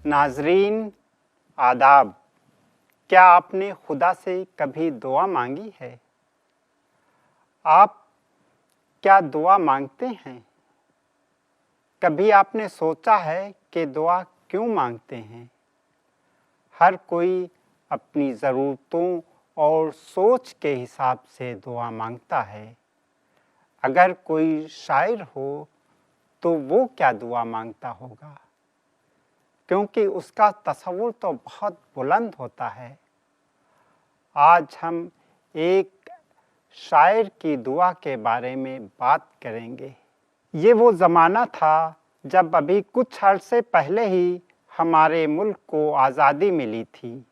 नाजरीन आदाब, क्या आपने खुदा से कभी दुआ मांगी है? आप क्या दुआ मांगते हैं? कभी आपने सोचा है कि दुआ क्यों मांगते हैं? हर कोई अपनी ज़रूरतों और सोच के हिसाब से दुआ मांगता है। अगर कोई शायर हो तो वो क्या दुआ मांगता होगा, क्योंकि उसका तसव्वुर तो बहुत बुलंद होता है। आज हम एक शायर की दुआ के बारे में बात करेंगे। ये वो ज़माना था जब अभी कुछ अरसे पहले ही हमारे मुल्क को आज़ादी मिली थी,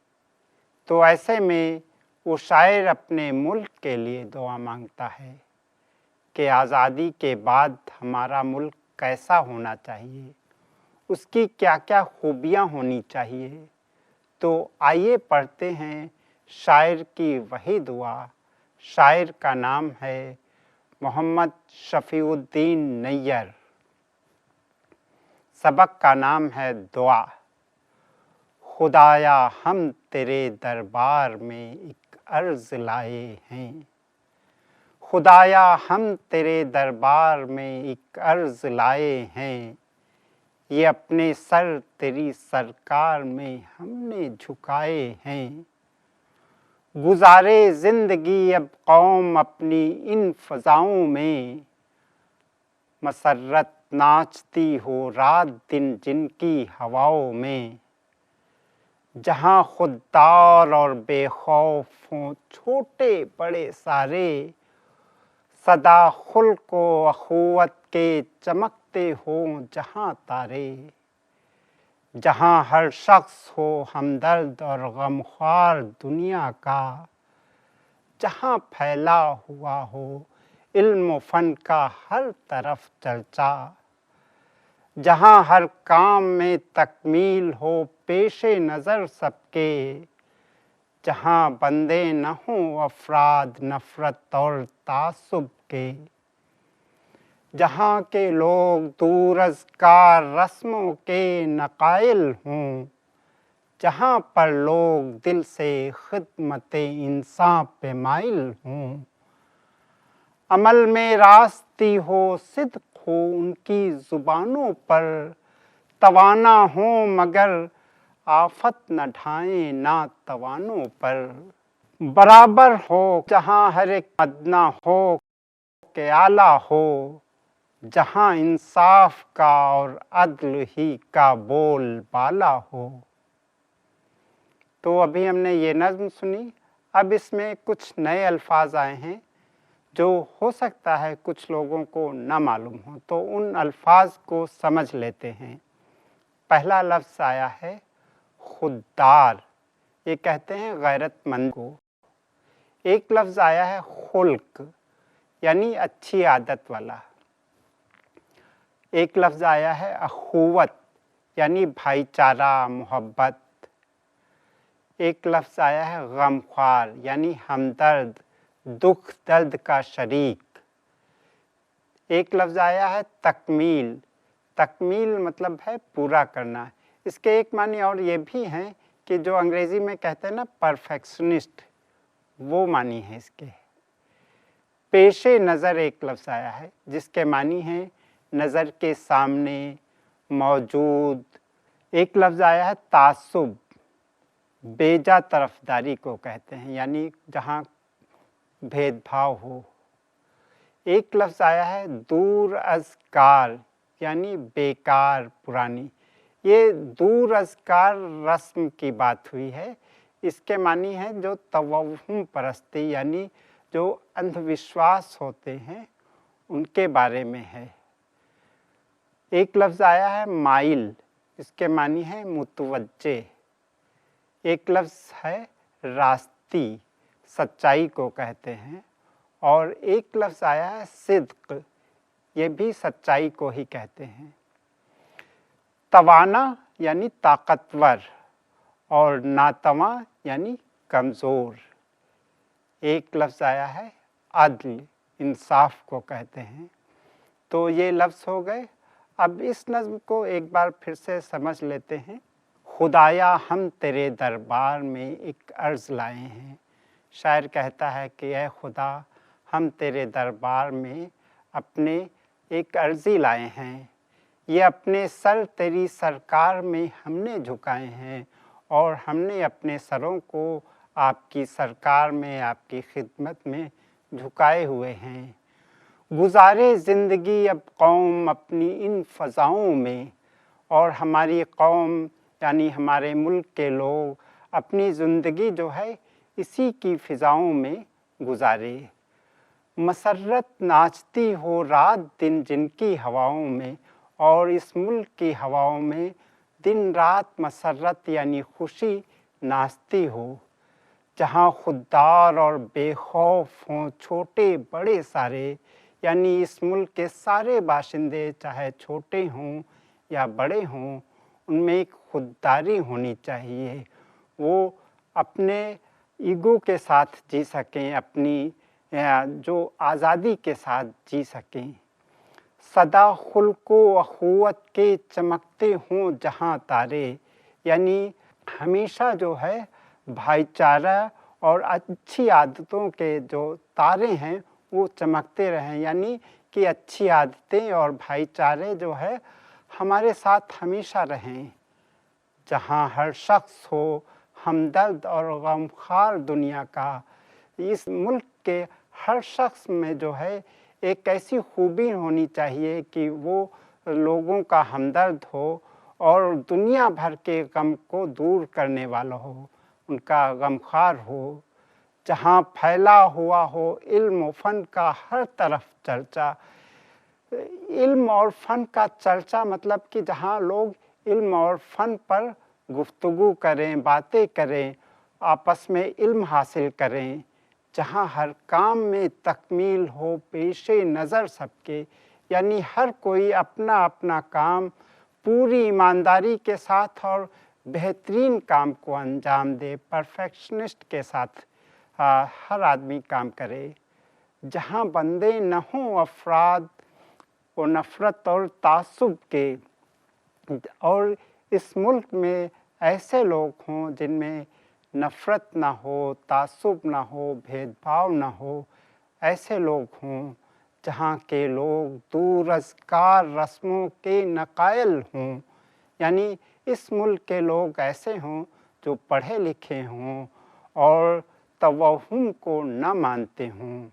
तो ऐसे में वो शायर अपने मुल्क के लिए दुआ मांगता है कि आज़ादी के बाद हमारा मुल्क कैसा होना चाहिए, उसकी क्या क्या खूबियाँ होनी चाहिए। तो आइए पढ़ते हैं शायर की वही दुआ। शायर का नाम है मोहम्मद शफ़ीउद्दीन नैयर। सबक का नाम है दुआ। खुदाया हम तेरे दरबार में एक अर्ज़ लाए हैं। खुदाया हम तेरे दरबार में एक अर्ज़ लाए हैं। ये अपने सर तेरी सरकार में हमने झुकाए हैं। गुज़ारे ज़िंदगी अब कौम अपनी इन फ़ज़ाओं में, मसर्रत नाचती हो रात दिन जिनकी हवाओं में। जहाँ खुददार और बेखौफ हों छोटे बड़े सारे, सदा खुल्क व अख़ुवत के चमकते हों जहाँ तारे। जहाँ हर शख्स हो हमदर्द और गमख्वार दुनिया का, जहाँ फैला हुआ हो इल्म फ़न का हर तरफ चर्चा। जहाँ हर काम में तकमील हो पेशे नज़र सबके, जहाँ बंदे न हों अफराद नफ़रत और तासुब के। जहाँ के लोग दूर अज़ कार रस्मों के नक़ाइल हों, जहाँ पर लोग दिल से खिदमत इंसान पे माइल हों। अमल में रास्ती हो सिद्क़ हो उनकी ज़ुबानों पर, तवाना हो मगर आफत न ढाएं ना तवानों पर। बराबर हो जहाँ हर एक अदना हो के आला हो, जहाँ इंसाफ का और अदल ही का बोल बाला हो। तो अभी हमने ये नज़्म सुनी। अब इसमें कुछ नए अल्फाज आए हैं जो हो सकता है कुछ लोगों को ना मालूम हो, तो उन अल्फाज को समझ लेते हैं। पहला लफ्ज़ आया है खुददार, ये कहते हैं गैरतमंद को। एक लफ्ज़ आया है खुल्क, यानी अच्छी आदत वाला। एक लफ्ज़ आया है अख़ुवत, यानी भाईचारा मोहब्बत। एक लफ्ज़ आया है गमख्वार, यानी हमदर्द दुख दर्द का शरीक। एक लफ्ज़ आया है तकमील, तकमील मतलब है पूरा करना। इसके एक मानी और ये भी हैं कि जो अंग्रेज़ी में कहते हैं ना परफेक्शनिस्ट, वो मानी है इसके। पेशे नज़र एक लफ्ज़ आया है जिसके मानी है नज़र के सामने मौजूद। एक लफ्ज़ आया है तासुब, बेजा तरफदारी को कहते हैं, यानी जहाँ भेदभाव हो। एक लफ्ज़ आया है दूर अज़ कार, यानी बेकार पुरानी। ये दूर अज़ कार रस्म की बात हुई है। इसके मानी है जो तवहुम परस्ती, यानी जो अंधविश्वास होते हैं उनके बारे में है। एक लफ्ज़ आया है माइल, इसके मानी है मुतवज्जे। एक लफ्ज़ है रास्ती, सच्चाई को कहते हैं। और एक लफ्ज़ आया है सिद्क़, ये भी सच्चाई को ही कहते हैं। तवाना यानी ताकतवर और नातवा यानी कमज़ोर। एक लफ्ज़ आया है अदल, इंसाफ को कहते हैं। तो ये लफ्ज़ हो गए। अब इस नज़्म को एक बार फिर से समझ लेते हैं। خدایا ہم تیرے دربار میں ایک عرض لائے ہیں۔ شاعر کہتا ہے کہ اے خدا ہم تیرے دربار میں اپنے ایک عرضی لائے ہیں، یہ اپنے سر تیری سرکار میں ہم نے جھکائے ہیں، اور ہم نے اپنے سروں کو آپ کی سرکار میں، آپ کی خدمت میں جھکائے ہوئے ہیں۔ گزارے زندگی اب قوم اپنی ان فضاؤں میں، اور ہماری قوم یعنی ہمارے ملک کے لوگ اپنی زندگی جو ہے اسی کی فضاؤں میں گزارے۔ مسرت ناچتی ہو رات دن جن کی ہواؤں میں، اور اس ملک کی ہواؤں میں دن رات مسرت یعنی خوشی ناچتی ہو، جہاں خوددار اور بے خوف ہوں چھوٹے بڑے سارے، یعنی اس ملک کے سارے باشندے چاہے چھوٹے ہوں یا بڑے ہوں، ان میں ایک خودداری ہونی چاہیے، وہ اپنے ایگو کے ساتھ جی سکیں، اپنی جو آزادی کے ساتھ جی سکیں۔ سدا خلق و اخوت کے چمکتے ہوں جہاں تارے، یعنی ہمیشہ جو ہے بھائی چارہ اور اچھی عادتوں کے جو تارے ہیں وہ چمکتے رہیں، یعنی کہ اچھی عادتیں اور بھائی چارے جو ہے ہمارے ساتھ ہمیشہ رہیں۔ جہاں ہر شخص ہو ہمدرد اور غمخوار دنیا کا، اس ملک کے ہر شخص میں جو ہے ایک ایسی خوبی ہونی چاہیے کہ وہ لوگوں کا ہمدرد ہو اور دنیا بھر کے غم کو دور کرنے والا ہو، ان کا غمخوار ہو۔ جہاں پھیلا ہوا ہو علم و فن کا ہر طرف چرچا، علم اور فن کا چرچا مطلب کہ جہاں لوگ علم اور فن پر گفتگو کریں، باتیں کریں، آپس میں علم حاصل کریں، جہاں ہر کام میں تکمیل ہو پیش نظر سب کے، یعنی ہر کوئی اپنا اپنا کام پوری ایمانداری کے ساتھ اور بہترین کام کو انجام دے، پرفیکشنسٹ کے ساتھ ہر آدمی کام کرے۔ جہاں بندے نہ ہوں افراد و نفرت اور تعصب کے، اور اس ملک میں ایسے لوگ ہوں جن میں نفرت نہ ہو، تعصب نہ ہو، بھید بھاؤ نہ ہو، ایسے لوگ ہوں۔ جہاں کے لوگ دور از کار رسموں کے نقائل ہوں، یعنی اس ملک کے لوگ ایسے ہوں جو پڑھے لکھے ہوں اور توہم کو نہ مانتے ہوں۔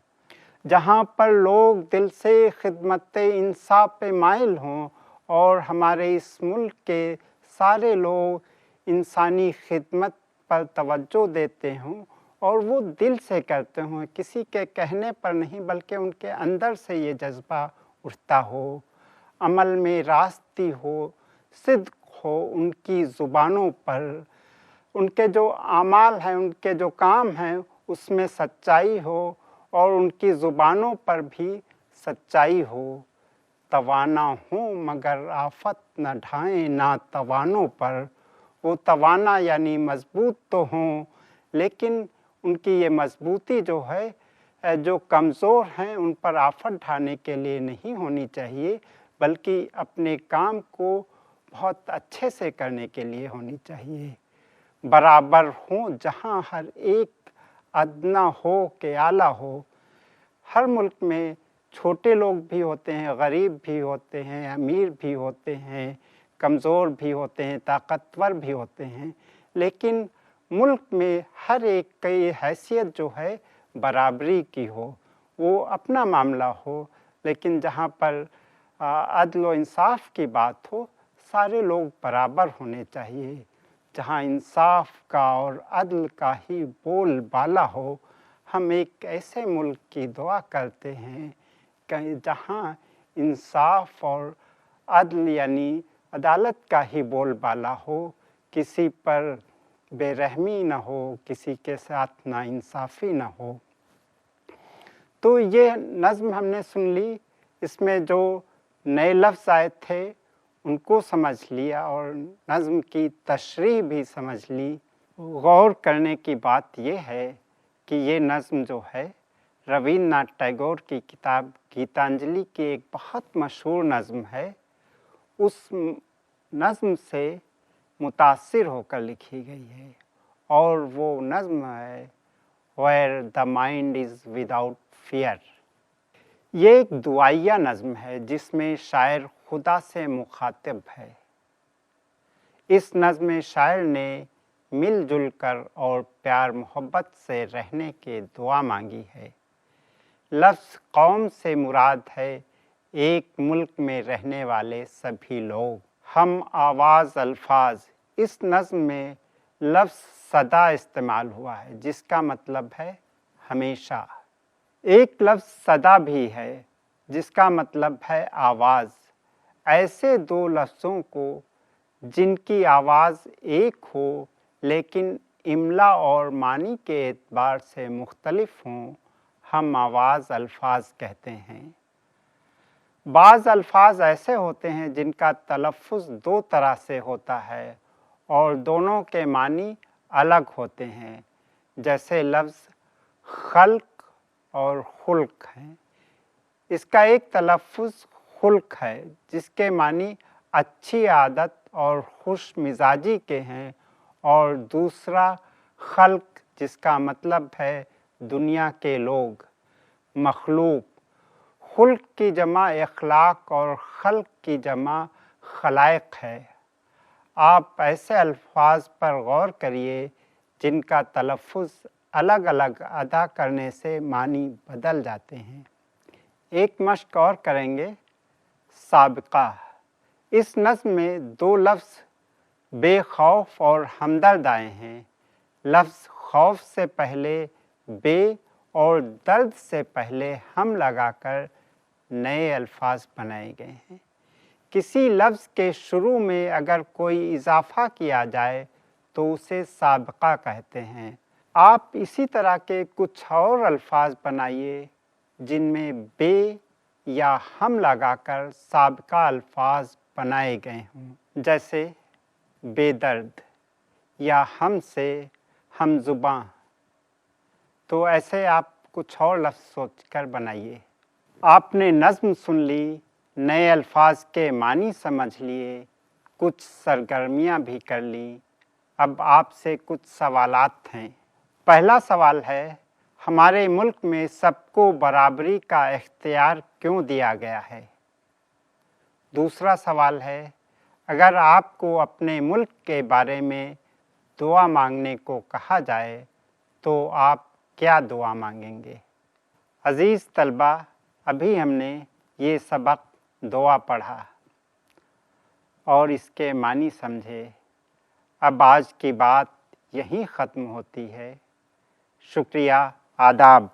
جہاں پر لوگ دل سے خدمت انصاف پہ مائل ہوں، اور ہمارے اس ملک کے سارے لوگ انسانی خدمت پر توجہ دیتے ہوں اور وہ دل سے کرتے ہوں، کسی کے کہنے پر نہیں بلکہ ان کے اندر سے یہ جذبہ اٹھتا ہو۔ عمل میں راستی ہو، صدق ہو ان کی زبانوں پر، ان کے جو اعمال ہیں، ان کے جو کام ہیں اس میں سچائی ہو اور ان کی زبانوں پر بھی سچائی ہو۔ توانا ہوں مگر آفت نہ ڈھائیں ناتوانوں پر، وہ توانا یعنی مضبوط تو ہوں لیکن ان کی یہ مضبوطی جو ہے جو کمزور ہیں ان پر آفت ڈھانے کے لیے نہیں ہونی چاہیے، بلکہ اپنے کام کو بہت اچھے سے کرنے کے لیے ہونی چاہیے۔ برابر ہوں جہاں ہر ایک ادنا ہو کہ اعلیٰ ہو۔ ہر ملک میں چھوٹے لوگ بھی ہوتے ہیں، غریب بھی ہوتے ہیں، امیر بھی ہوتے ہیں، کمزور بھی ہوتے ہیں، طاقتور بھی ہوتے ہیں، لیکن ملک میں ہر ایک کی حیثیت جو ہے برابری کی ہو، وہ اپنا معاملہ ہو، لیکن جہاں پر عدل و انصاف کی بات ہو سارے لوگ برابر ہونے چاہیے۔ جہاں انصاف کا اور عدل کا ہی بول بالا ہو، ہم ایک ایسے ملک کی دعا کرتے ہیں کہ جہاں انصاف اور عدل یعنی عدالت کا ہی بول بالا ہو، کسی پر بے رحمی نہ ہو، کسی کے ساتھ ناانصافی نہ ہو۔ تو یہ نظم ہم نے سن لی، اس میں جو نئے لفظ آئے تھے ان کو سمجھ لیا اور نظم کی تشریح بھی سمجھ لی۔ غور کرنے کی بات یہ ہے کہ یہ نظم جو ہے رویندر ناتھ ٹیگور کی کتاب گیتانجلی کی ایک بہت مشہور نظم ہے۔ اس نظم سے मुतासिर होकर लिखी गई है और वो नज़्म है Where the mind is without fear। ये एक दुआइया नज़्म है जिसमें शायर खुदा से मुखातिब है। इस नज़्म में शायर ने मिलजुल कर और प्यार मोहब्बत से रहने की दुआ मांगी है। लफ्ज़ कौम से मुराद है एक मुल्क में रहने वाले सभी लोग। हम आवाज़ अल्फाज, इस नज़्म में लफ्ज़ सदा इस्तेमाल हुआ है जिसका मतलब है हमेशा। एक लफ्ज़ सदा भी है जिसका मतलब है आवाज़। ऐसे दो लफ्ज़ों को जिनकी आवाज़ एक हो लेकिन इमला और मानी के एतबार से मुख्तलिफ हों, हम आवाज़ अल्फाज कहते हैं। बाज़ अल्फाज ऐसे होते हैं जिनका तलफ़्फ़ुज़ दो तरह से होता है और दोनों के मानी अलग होते हैं, जैसे लफ्ज़ खल्क और खुल्क हैं। इसका एक तलफ़्फ़ुज़ खुल्क है जिसके मानी अच्छी आदत और खुश मिजाजी के हैं और दूसरा खल्क जिसका मतलब है दुनिया के लोग, मखलूक। खुल्क की जमा इखलाक और खल्क की जमा खलाइक है। आप ऐसे अल्फाज पर गौर करिए जिनका तलफ़्फ़ुज़ अलग अलग अदा करने से मानी बदल जाते हैं। एक मश्क और करेंगे, साबिक़ा। इस नज़्म में दो लफ्ज़ बेखौफ और हमदर्द आए हैं। लफ्ज़ खौफ से पहले बे और दर्द से पहले हम लगाकर नए अल्फाज बनाए गए हैं। किसी लफ्ज़ के शुरू में अगर कोई इजाफ़ा किया जाए तो उसे साबिक़ा कहते हैं। आप इसी तरह के कुछ और अल्फाज बनाइए जिनमें बे या हम लगाकर साबिक़ा अल्फाज बनाए गए हों, जैसे बेदर्द या हमसे हमज़ुबां। तो ऐसे आप कुछ और लफ्ज़ सोचकर बनाइए। आपने नज़्म सुन ली, नए अल्फाज के मानी समझ लिए, कुछ सरगर्मियाँ भी कर ली। अब आपसे कुछ सवालात हैं। पहला सवाल है, हमारे मुल्क में सबको बराबरी का इख्तियार क्यों दिया गया है? दूसरा सवाल है, अगर आपको अपने मुल्क के बारे में दुआ मांगने को कहा जाए तो आप क्या दुआ मांगेंगे? अज़ीज़ तलबा, अभी हमने ये सबक दुआ पढ़ा और इसके मानी समझे। अब आज की बात यहीं ख़त्म होती है। शुक्रिया, आदाब।